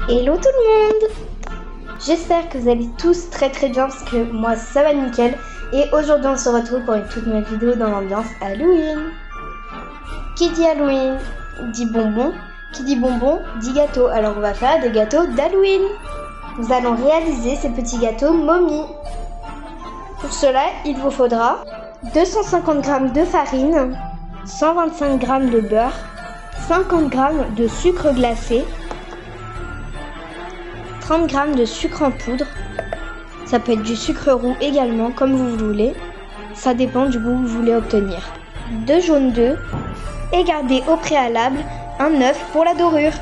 Hello tout le monde! J'espère que vous allez tous très bien parce que moi ça va nickel. Et aujourd'hui on se retrouve pour une toute nouvelle vidéo dans l'ambiance Halloween. Qui dit Halloween dit bonbon, qui dit bonbon dit gâteau. Alors on va faire des gâteaux d'Halloween. Nous allons réaliser ces petits gâteaux momies. Pour cela il vous faudra 250 g de farine, 125 g de beurre, 50 g de sucre glacé, 30 g de sucre en poudre, ça peut être du sucre roux également comme vous voulez, ça dépend du goût que vous voulez obtenir. 2 jaunes d'œufs et gardez au préalable un œuf pour la dorure.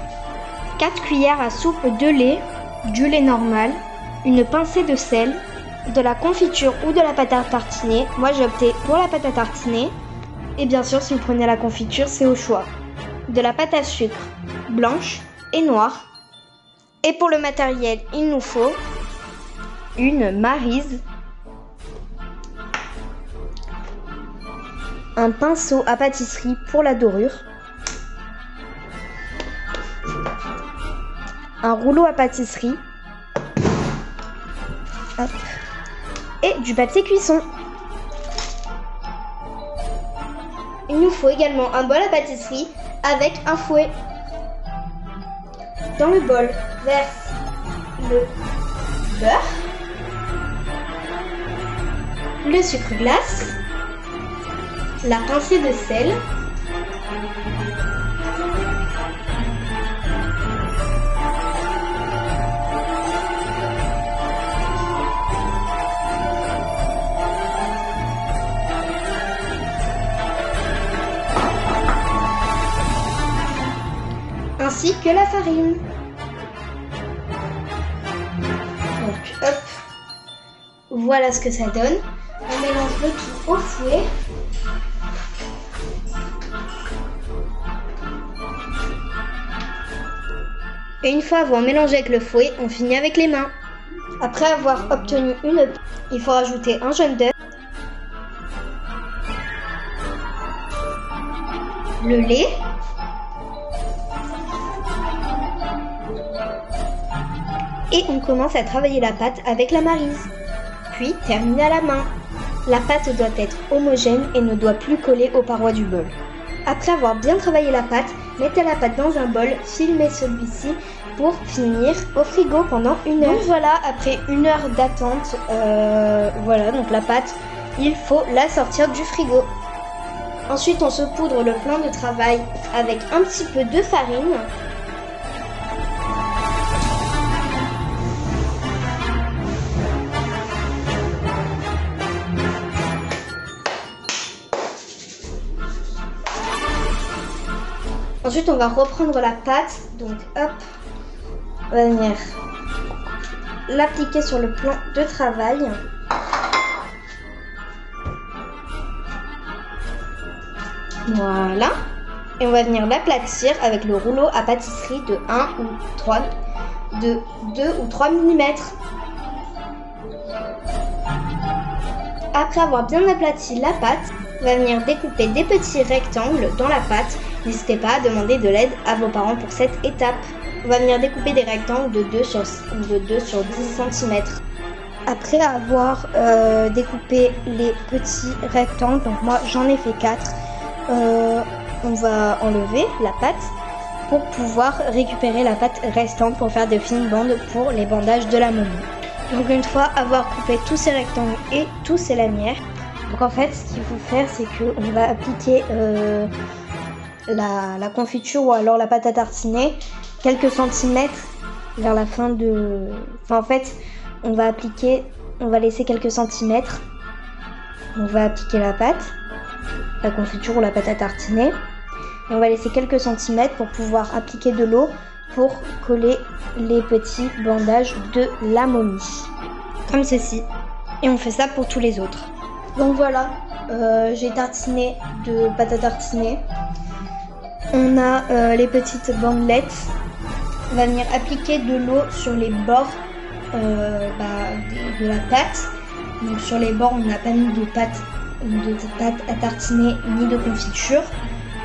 4 cuillères à soupe de lait, du lait normal, une pincée de sel, de la confiture ou de la pâte à tartiner. Moi j'ai opté pour la pâte à tartiner et bien sûr si vous prenez la confiture c'est au choix. De la pâte à sucre blanche et noire. Et pour le matériel, il nous faut une maryse, un pinceau à pâtisserie pour la dorure, un rouleau à pâtisserie, hop, et du papier cuisson. Il nous faut également un bol à pâtisserie avec un fouet. Dans le bol, verse le beurre, le sucre glace, la pincée de sel, ainsi que la farine. Donc hop, voilà ce que ça donne. On mélange le tout au fouet. Et une fois avoir mélangé avec le fouet, on finit avec les mains. Après avoir obtenu une, il faut rajouter un jaune d'œuf, le lait, et on commence à travailler la pâte avec la maryse, puis terminer à la main. La pâte doit être homogène et ne doit plus coller aux parois du bol. Après avoir bien travaillé la pâte, mettez la pâte dans un bol, filmez celui-ci pour finir au frigo pendant 1 heure. Donc voilà, après 1 heure d'attente, voilà, donc la pâte, il faut la sortir du frigo. Ensuite, on se poudre le plan de travail avec un petit peu de farine. Ensuite, on va reprendre la pâte, donc hop, on va venir l'appliquer sur le plan de travail. Voilà. Et on va venir l'aplatir avec le rouleau à pâtisserie de 2 ou 3 mm. Après avoir bien aplati la pâte, on va venir découper des petits rectangles dans la pâte. N'hésitez pas à demander de l'aide à vos parents pour cette étape. On va venir découper des rectangles de 2 sur 10 cm. Après avoir découpé les petits rectangles, donc moi j'en ai fait 4, on va enlever la pâte pour pouvoir récupérer la pâte restante pour faire de fines bandes pour les bandages de la momie. Donc une fois avoir coupé tous ces rectangles et tous ces lanières, donc en fait ce qu'il faut faire c'est qu'on va appliquer la confiture ou alors la pâte à tartiner quelques centimètres vers la fin de... Enfin en fait on va laisser quelques centimètres, on va appliquer la pâte, la confiture ou la pâte à tartiner, et on va laisser quelques centimètres pour pouvoir appliquer de l'eau pour coller les petits bandages de la momie, comme ceci. Et on fait ça pour tous les autres. Donc voilà, j'ai tartiné de pâte à tartiner. On a les petites bandelettes. On va venir appliquer de l'eau sur les bords de la pâte. Donc sur les bords, on n'a pas mis de pâte à tartiner ni de confiture.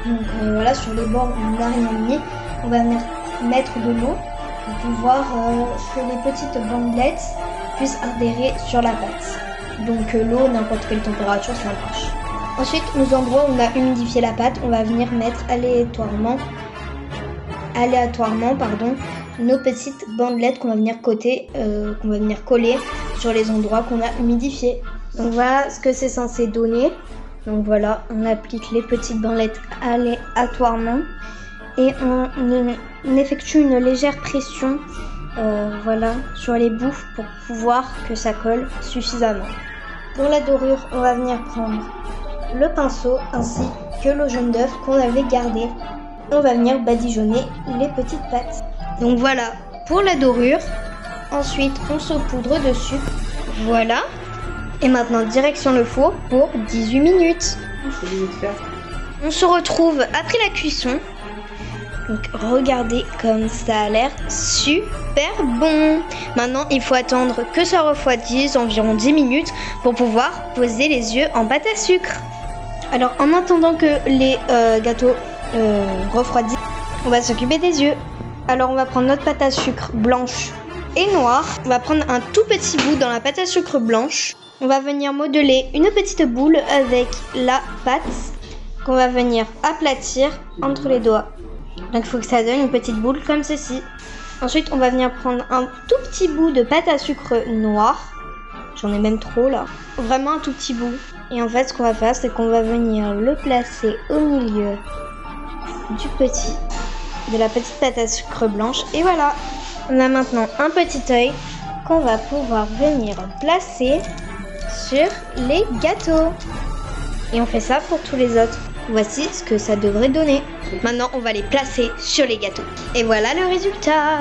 Donc voilà, sur les bords, on n'a rien mis. On va venir mettre de l'eau pour pouvoir que les petites bandelettes puissent adhérer sur la pâte. Donc l'eau, n'importe quelle température, ça marche. Ensuite, aux endroits où on a humidifié la pâte, on va venir mettre aléatoirement nos petites bandelettes qu'on va venir coller sur les endroits qu'on a humidifiés. Donc voilà ce que c'est censé donner. Donc voilà, on applique les petites bandelettes aléatoirement et on effectue une légère pression voilà, sur les bouts pour pouvoir que ça colle suffisamment. Pour la dorure, on va venir prendre le pinceau ainsi que le jaune d'œuf qu'on avait gardé. On va venir badigeonner les petites pâtes. Donc voilà pour la dorure. Ensuite, on saupoudre de sucre. Voilà. Et maintenant, direction le four pour 18 minutes. On se retrouve après la cuisson. Donc regardez comme ça a l'air super bon. Maintenant, il faut attendre que ça refroidisse environ 10 minutes pour pouvoir poser les yeux en pâte à sucre. Alors en attendant que les gâteaux refroidissent, on va s'occuper des yeux. Alors on va prendre notre pâte à sucre blanche et noire. On va prendre un tout petit bout dans la pâte à sucre blanche. On va venir modeler une petite boule avec la pâte qu'on va venir aplatir entre les doigts. Donc il faut que ça donne une petite boule comme ceci. Ensuite on va venir prendre un tout petit bout de pâte à sucre noire. J'en ai même trop là. Vraiment un tout petit bout. Et en fait ce qu'on va faire c'est qu'on va venir le placer au milieu de la petite pâte à sucre blanche. Et voilà. On a maintenant un petit œil qu'on va pouvoir venir placer sur les gâteaux. Et on fait ça pour tous les autres. Voici ce que ça devrait donner. Maintenant, on va les placer sur les gâteaux. Et voilà le résultat.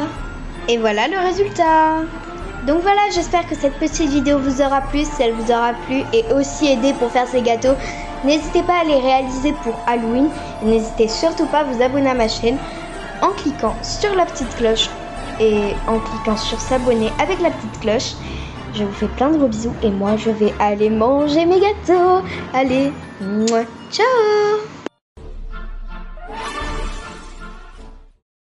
Et voilà le résultat. Donc voilà, j'espère que cette petite vidéo vous aura plu. Si elle vous aura plu et aussi aidé pour faire ces gâteaux, n'hésitez pas à les réaliser pour Halloween. N'hésitez surtout pas à vous abonner à ma chaîne en cliquant sur la petite cloche et en cliquant sur s'abonner avec la petite cloche. Je vous fais plein de gros bisous et moi je vais aller manger mes gâteaux. Allez, ciao!